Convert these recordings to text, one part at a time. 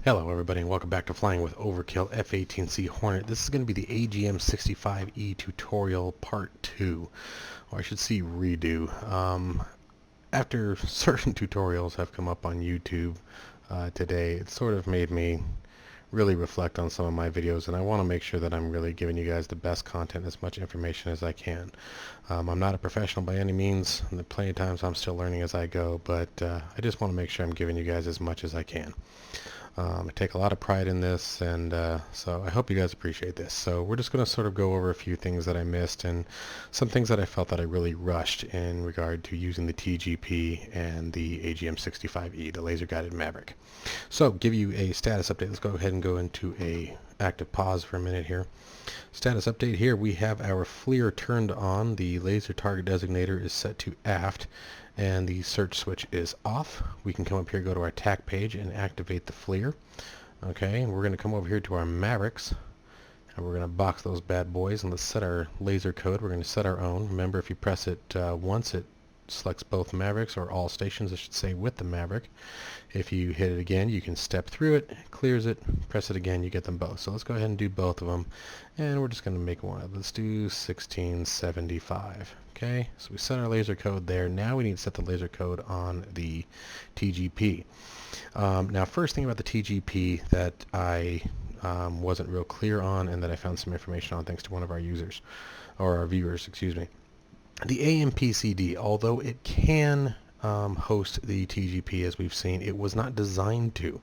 Hello everybody and welcome back to Flying with Overkill F-18C Hornet. This is going to be the AGM-65E tutorial part 2, or I should say redo. After certain tutorials have come up on YouTube today, it sort of made me really reflect on some of my videos, and I want to make sure that I'm really giving you guys the best content, as much information as I can. I'm not a professional by any means, and plenty of times I'm still learning as I go, but I just want to make sure I'm giving you guys as much as I can. I take a lot of pride in this, and so I hope you guys appreciate this. So we're just going to sort of go over a few things that I missed and some things that I felt that I really rushed in regard to using the TGP and the AGM-65E, the laser guided Maverick. So give you a status update. Let's go ahead and go into a active pause for a minute here. Status update here, we have our FLIR turned on. The laser target designator is set to aft, and the search switch is off. We can come up here, go to our TAC page, and activate the FLIR. Okay, and we're going to come over here to our Mavericks, and we're going to box those bad boys, and let's set our laser code. We're going to set our own. Remember, if you press it once, it selects both Mavericks, or all stations, I should say, with the Maverick. If you hit it again, you can step through it, clears it, press it again, you get them both. So let's go ahead and do both of them, and we're just going to make one. Let's do 1675. Okay, so we set our laser code there. Now we need to set the laser code on the TGP. Now, first thing about the TGP that I wasn't real clear on, and that I found some information on thanks to one of our users, or our viewers, excuse me. The AMPCD, although it can host the TGP, as we've seen, it was not designed to.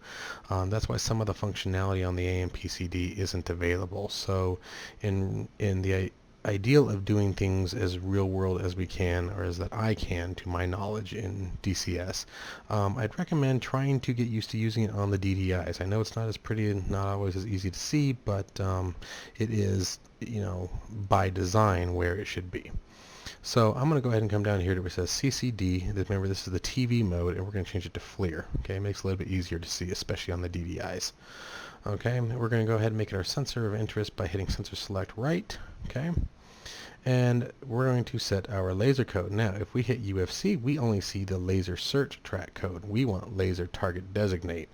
That's why some of the functionality on the AMPCD isn't available. So in the ideal of doing things as real world as we can, or as that I can to my knowledge in DCS, I'd recommend trying to get used to using it on the DDIs. I know it's not as pretty and not always as easy to see, but it is, you know, by design where it should be. So I'm going to go ahead and come down here to where it says CCD. Remember, this is the TV mode, and we're going to change it to FLIR. Okay, it makes it a little bit easier to see, especially on the DDIs. Okay, we're going to go ahead and make it our sensor of interest by hitting sensor select right. Okay, and we're going to set our laser code. Now, if we hit UFC, we only see the laser search track code. We want laser target designate.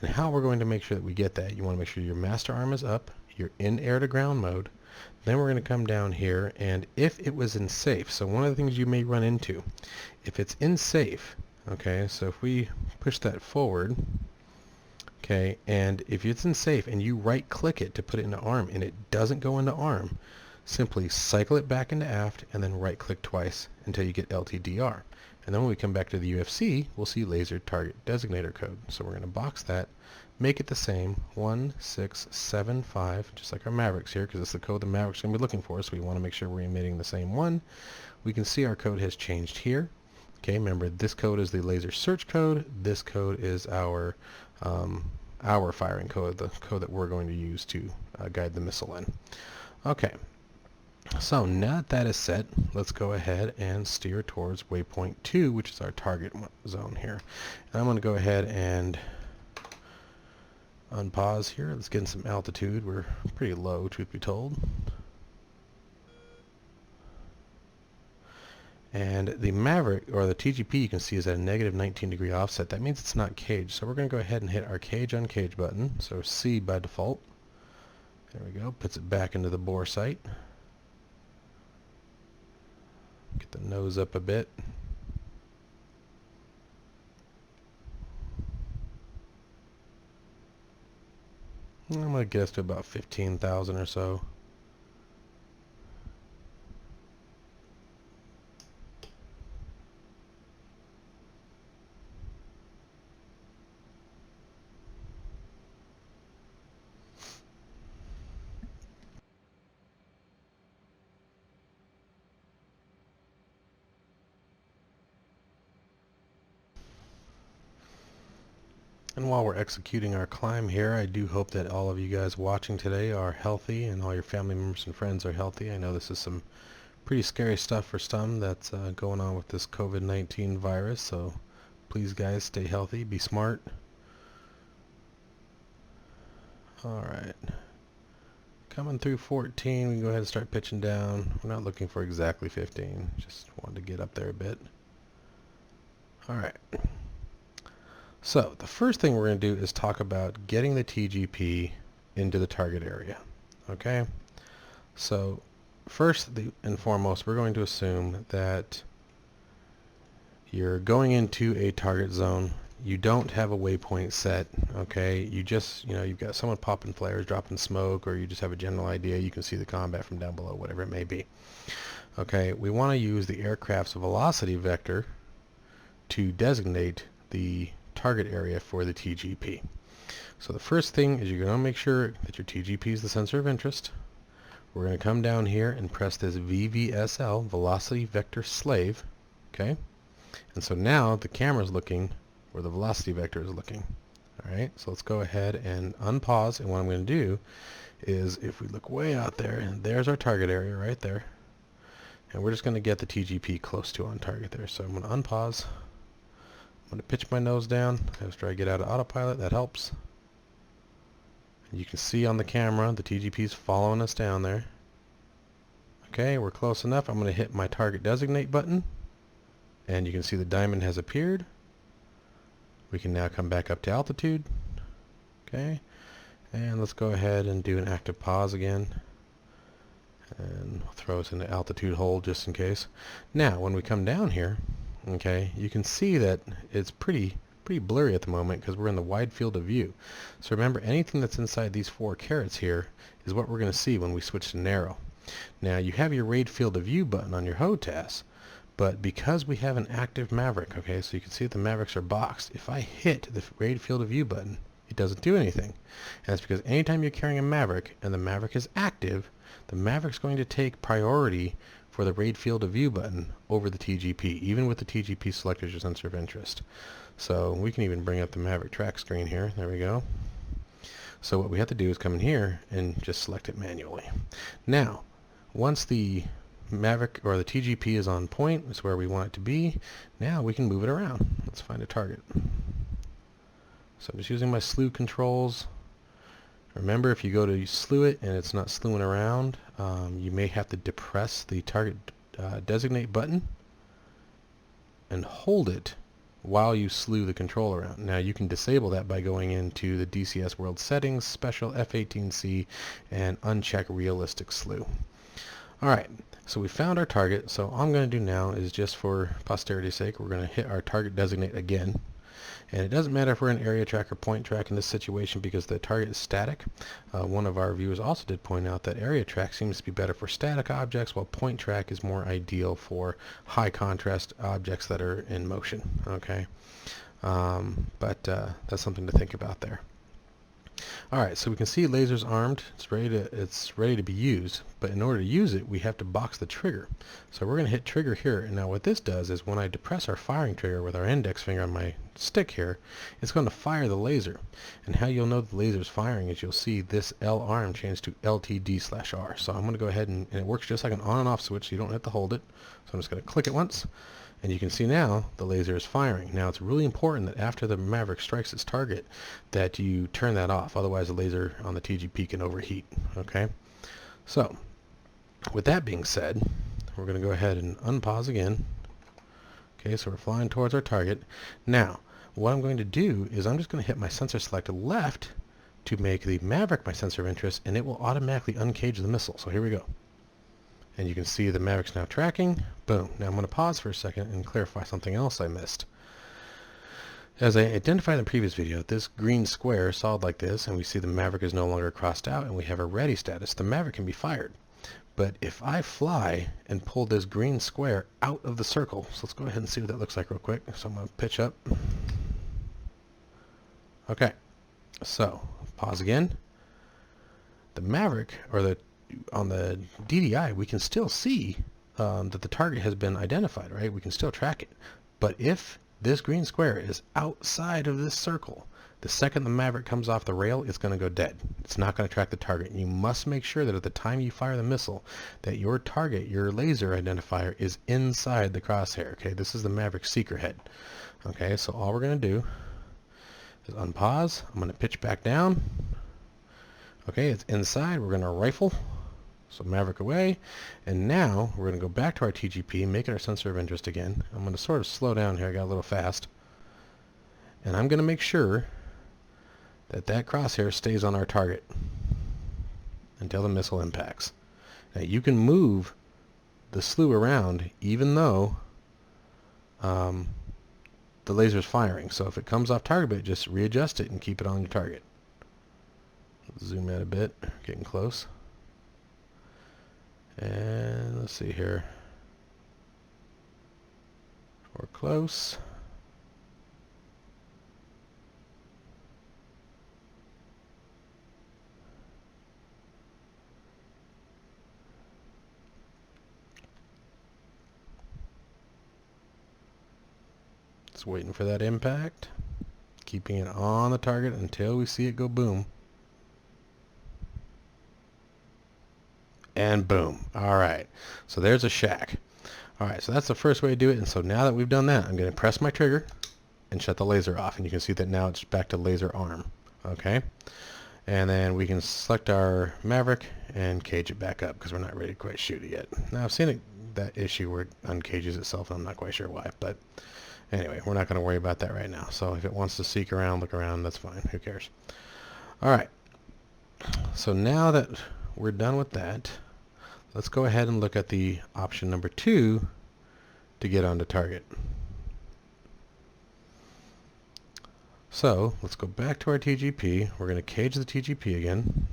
And how we're going to make sure that we get that, you want to make sure your master arm is up, you're in air to ground mode. Then we're going to come down here, and if it was in safe, so one of the things you may run into, if it's in safe, okay, so if we push that forward, okay, and if it's in safe and you right click it to put it into ARM and it doesn't go into ARM, simply cycle it back into aft and then right click twice until you get LTDR. And then when we come back to the UFC, we'll see laser target designator code. So we're going to box that, make it the same, 1675, just like our Mavericks here, because it's the code the Mavericks are going to be looking for, so we want to make sure we're emitting the same one. We can see our code has changed here. Okay, remember, this code is the laser search code. This code is our firing code, the code that we're going to use to guide the missile in. Okay. So now that that is set, let's go ahead and steer towards waypoint 2, which is our target zone here. And I'm going to go ahead and unpause here. Let's get in some altitude. We're pretty low, truth be told. And the Maverick, or the TGP, you can see is at a negative 19-degree offset. That means it's not caged. So we're going to go ahead and hit our cage uncage button. So C by default. There we go. Puts it back into the bore sight. Get the nose up a bit. I'm going to guess to about 15,000 or so. And while we're executing our climb here, I do hope that all of you guys watching today are healthy and all your family members and friends are healthy. I know this is some pretty scary stuff for some that's going on with this COVID-19 virus, so please guys stay healthy, be smart. Alright. Coming through 14, we can go ahead and start pitching down. We're not looking for exactly 15, just wanted to get up there a bit. Alright. So the first thing we're going to do is talk about getting the TGP into the target area. Okay, so first and foremost, we're going to assume that you're going into a target zone. You don't have a waypoint set. Okay, you just, you've got someone popping flares, dropping smoke, or you just have a general idea. You can see the combat from down below, whatever it may be. Okay, we want to use the aircraft's velocity vector to designate the target area for the TGP. So the first thing is you're going to make sure that your TGP is the sensor of interest. We're going to come down here and press this VVSL, velocity vector slave. Okay, and so now the camera is looking where the velocity vector is looking. Alright, so let's go ahead and unpause, and what I'm going to do is, if we look way out there, and there's our target area right there, and we're just going to get the TGP close to on target there. So I'm going to unpause. I'm going to pitch my nose down after I get out of autopilot. That helps. And you can see on the camera the TGP is following us down there. Okay, we're close enough. I'm going to hit my target designate button, and you can see the diamond has appeared. We can now come back up to altitude. Okay, and let's go ahead and do an active pause again, and we'll throw us into altitude hold just in case. Now when we come down here, okay, you can see that it's pretty blurry at the moment because we're in the wide field of view. So remember, anything that's inside these 4 carets here is what we're going to see when we switch to narrow. Now you have your raid field of view button on your HOTAS, but because we have an active Maverick, okay, so you can see the Mavericks are boxed. If I hit the raid field of view button, it doesn't do anything. And that's because anytime you're carrying a Maverick and the Maverick is active, the Maverick's going to take priority for the raid field of view button over the TGP, even with the TGP selected as your sensor of interest. So we can even bring up the Maverick track screen here. There we go. So what we have to do is come in here and just select it manually. Now, once the Maverick or the TGP is on point, it's where we want it to be. Now we can move it around. Let's find a target. So I'm just using my slew controls. Remember, if you go to slew it and it's not slewing around, you may have to depress the target designate button and hold it while you slew the control around. Now you can disable that by going into the DCS World settings, special F-18C, and uncheck realistic slew. Alright, so we found our target. So all I'm going to do now is, just for posterity's sake, we're going to hit our target designate again. And it doesn't matter if we're in area track or point track in this situation because the target is static. One of our viewers also did point out that area track seems to be better for static objects, while point track is more ideal for high contrast objects that are in motion. Okay, but that's something to think about there. Alright, so we can see laser's armed. It's ready to be used, but in order to use it, we have to box the trigger. So we're going to hit trigger here, and now what this does is when I depress our firing trigger with our index finger on my stick here, it's going to fire the laser. And how you'll know the laser's firing is you'll see this L arm change to LTD/R. So I'm going to go ahead and it works just like an on and off switch, so you don't have to hold it. So I'm just going to click it once, and you can see now the laser is firing. Now it's really important that after the Maverick strikes its target that you turn that off, otherwise the laser on the TGP can overheat. Okay, so with that being said, we're going to go ahead and unpause again. Okay, so we're flying towards our target. Now what I'm going to do is I'm just going to hit my sensor select left to make the Maverick my sensor of interest, and it will automatically uncage the missile. So here we go. And you can see the Maverick's now tracking. Boom. Now I'm going to pause for a second and clarify something else I missed. As I identified in the previous video, this green square is solid like this, and we see the Maverick is no longer crossed out, and we have a ready status. The Maverick can be fired. But if I fly and pull this green square out of the circle, so let's go ahead and see what that looks like real quick. So I'm going to pitch up. Okay. So, pause again. The Maverick, or on the DDI, we can still see that the target has been identified, right? We can still track it. But if this green square is outside of this circle, the second the Maverick comes off the rail, it's going to go dead. It's not going to track the target. You must make sure that at the time you fire the missile, that your target, your laser identifier, is inside the crosshair. Okay, this is the Maverick seeker head. Okay, so all we're going to do is unpause. I'm going to pitch back down. Okay, it's inside. We're going to rifle. So Maverick away, and now we're going to go back to our TGP, make it our sensor of interest again. I'm going to sort of slow down here, I got a little fast. And I'm going to make sure that that crosshair stays on our target until the missile impacts. Now you can move the slew around even though the laser's firing. So if it comes off target bit, just readjust it and keep it on your target. Zoom out a bit, getting close. And let's see here. We're close. Just waiting for that impact. Keeping it on the target until we see it go boom. And boom. Alright. So there's a shack. Alright, so that's the first way to do it. And so now that we've done that, I'm going to press my trigger and shut the laser off. And you can see that now it's back to laser arm. Okay. And then we can select our Maverick and cage it back up because we're not ready to quite shoot it yet. Now I've seen that issue where it uncages itself, and I'm not quite sure why. But anyway, we're not going to worry about that right now. So if it wants to seek around, look around, that's fine. Who cares? Alright. So now that we're done with that, let's go ahead and look at the option number 2 to get onto target. So let's go back to our TGP. We're going to cage the TGP again.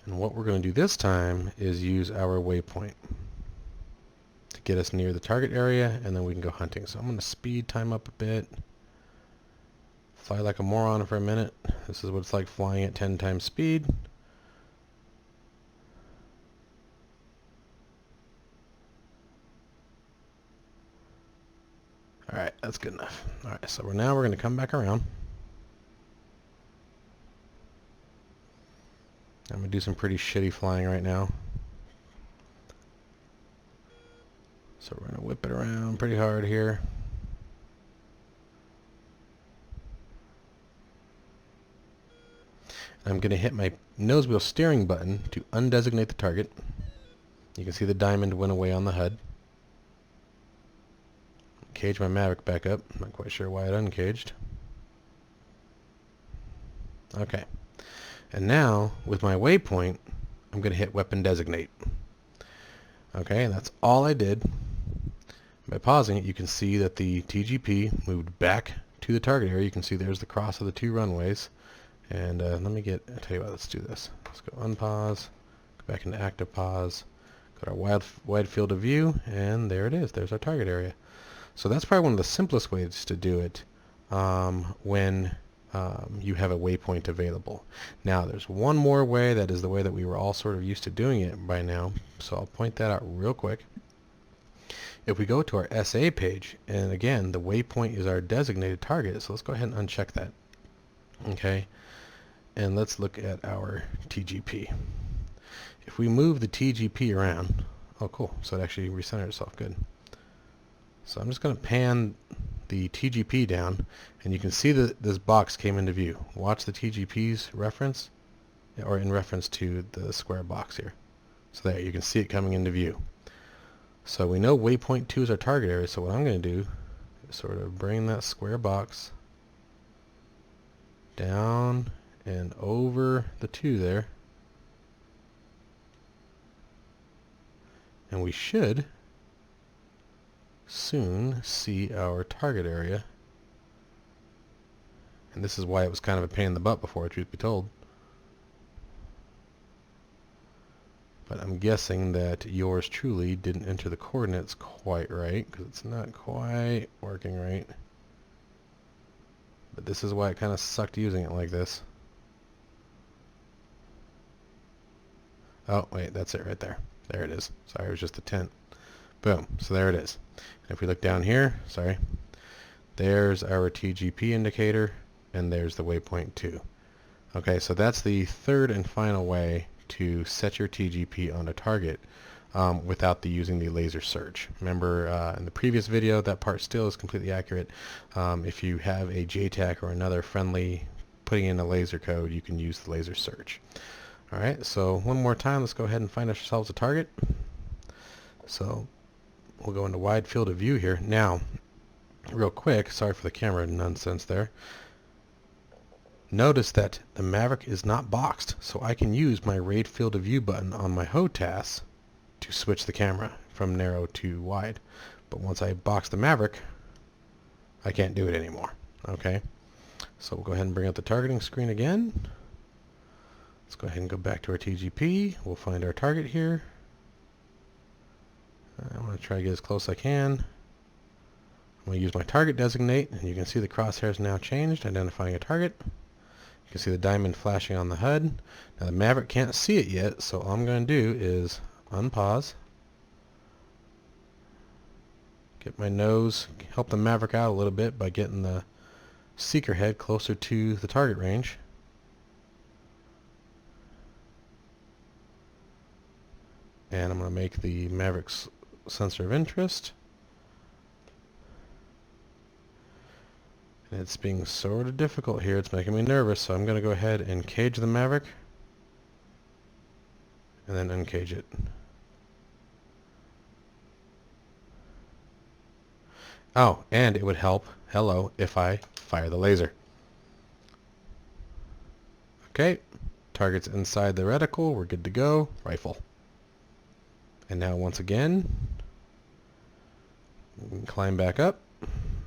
And what we're going to do this time is use our waypoint to get us near the target area, and then we can go hunting. So I'm going to speed time up a bit. Fly like a moron for a minute. This is what it's like flying at 10 times speed. Alright, that's good enough. Alright, so now we're going to come back around. I'm going to do some pretty shitty flying right now. So we're going to whip it around pretty hard here. I'm going to hit my nose wheel steering button to undesignate the target. You can see the diamond went away on the HUD. Cage my Maverick back up. Not quite sure why it uncaged. Okay. And now, with my waypoint, I'm going to hit weapon designate. Okay, and that's all I did. By pausing it, you can see that the TGP moved back to the target area. You can see there's the cross of the 2 runways. And I'll tell you what, let's do this. Let's go unpause, go back into active pause, go to our wide field of view, and there it is. There's our target area. So that's probably one of the simplest ways to do it when you have a waypoint available. Now there's one more way, that is the way that we were all sort of used to doing it by now. So I'll point that out real quick. If we go to our SA page, and again, the waypoint is our designated target, so let's go ahead and uncheck that. Okay. And let's look at our TGP. If we move the TGP around, oh cool, so it actually recentered itself, good. So I'm just going to pan the TGP down, and you can see that this box came into view. Watch the TGP's reference, or in reference to the square box here. So there, you can see it coming into view. So we know waypoint 2 is our target area, so what I'm going to do is sort of bring that square box down and over the 2 there. And we should soon see our target area. And this is why it was kind of a pain in the butt before, truth be told. But I'm guessing that yours truly didn't enter the coordinates quite right, because it's not quite working right. But this is why it kind of sucked using it like this. Oh, wait, that's it right there. There it is. Sorry, it was just a tint. Boom. So there it is. And if we look down here, sorry, there's our TGP indicator, and there's the waypoint 2. Okay, so that's the third and final way to set your TGP on a target without using the laser search. Remember, in the previous video, that part still is completely accurate. If you have a JTAC or another friendly putting in a laser code, you can use the laser search. Alright, so one more time, let's go ahead and find ourselves a target. So we'll go into wide field of view here. Now, real quick, sorry for the camera nonsense there. Notice that the Maverick is not boxed, so I can use my Raid Field of View button on my HOTAS to switch the camera from narrow to wide. But once I box the Maverick, I can't do it anymore. Okay, so we'll go ahead and bring up the targeting screen again. Let's go ahead and go back to our TGP. We'll find our target here. I'm going to try to get as close as I can. I'm going to use my target designate, and you can see the crosshairs now changed, identifying a target. You can see the diamond flashing on the HUD. Now the Maverick can't see it yet, so all I'm going to do is unpause, get my nose, help the Maverick out a little bit by getting the seeker head closer to the target range. And I'm going to make the Maverick's sensor of interest. And it's being sort of difficult here. It's making me nervous, so I'm going to go ahead and cage the Maverick and then uncage it. Oh, and it would help, hello, if I fire the laser. Okay, target's inside the reticle. We're good to go. Rifle. And now once again, we can climb back up.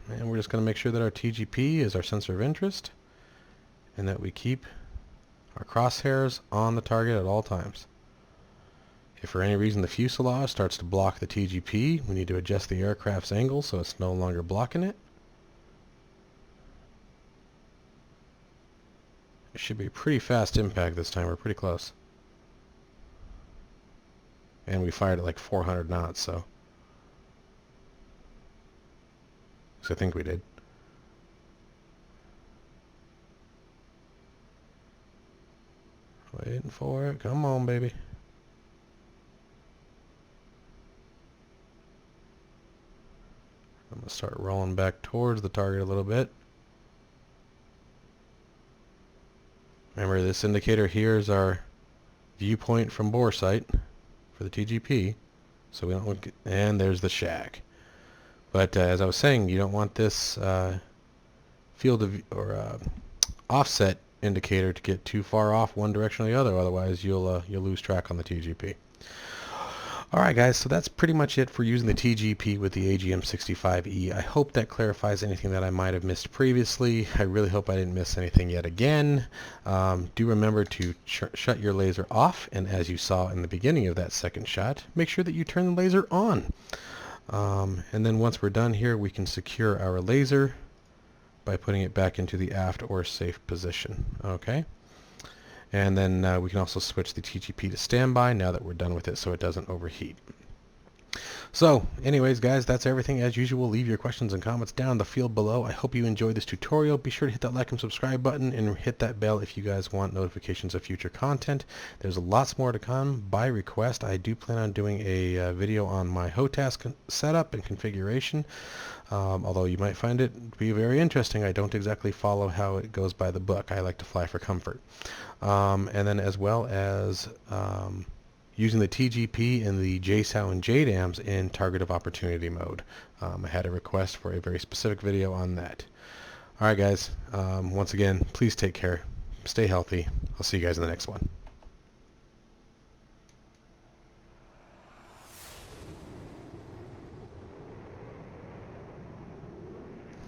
And we're just going to make sure that our TGP is our sensor of interest and that we keep our crosshairs on the target at all times. If for any reason the fuselage starts to block the TGP, we need to adjust the aircraft's angle so it's no longer blocking it. It should be a pretty fast impact this time. We're pretty close. And we fired at like 400 knots, so I think we did. Waiting for it. Come on, baby. I'm going to start rolling back towards the target a little bit. Remember, this indicator here is our viewpoint from bore sight for the TGP. So we don't look, and there's the shack. But as I was saying, you don't want this field of or offset indicator to get too far off one direction or the other. Otherwise, you'll lose track on the TGP. All right, guys. So that's pretty much it for using the TGP with the AGM-65E. I hope that clarifies anything that I might have missed previously. I really hope I didn't miss anything yet again. Do remember to shut your laser off, and as you saw in the beginning of that second shot, make sure that you turn the laser on. And then once we're done here, we can secure our laser by putting it back into the aft or safe position. Okay, and then we can also switch the TGP to standby now that we're done with it so it doesn't overheat. So anyways, guys, that's everything. As usual, leave your questions and comments down in the field below. I hope you enjoyed this tutorial. Be sure to hit that like and subscribe button and hit that bell if you guys want notifications of future content. There's lots more to come by request. I do plan on doing a video on my HOTAS setup and configuration, although you might find it to be very interesting. I don't exactly follow how it goes by the book. I like to fly for comfort. And then as well as using the TGP and the JSOW and JDAMs in target of opportunity mode. I had a request for a very specific video on that. Alright guys, once again, please take care, stay healthy. I'll see you guys in the next one.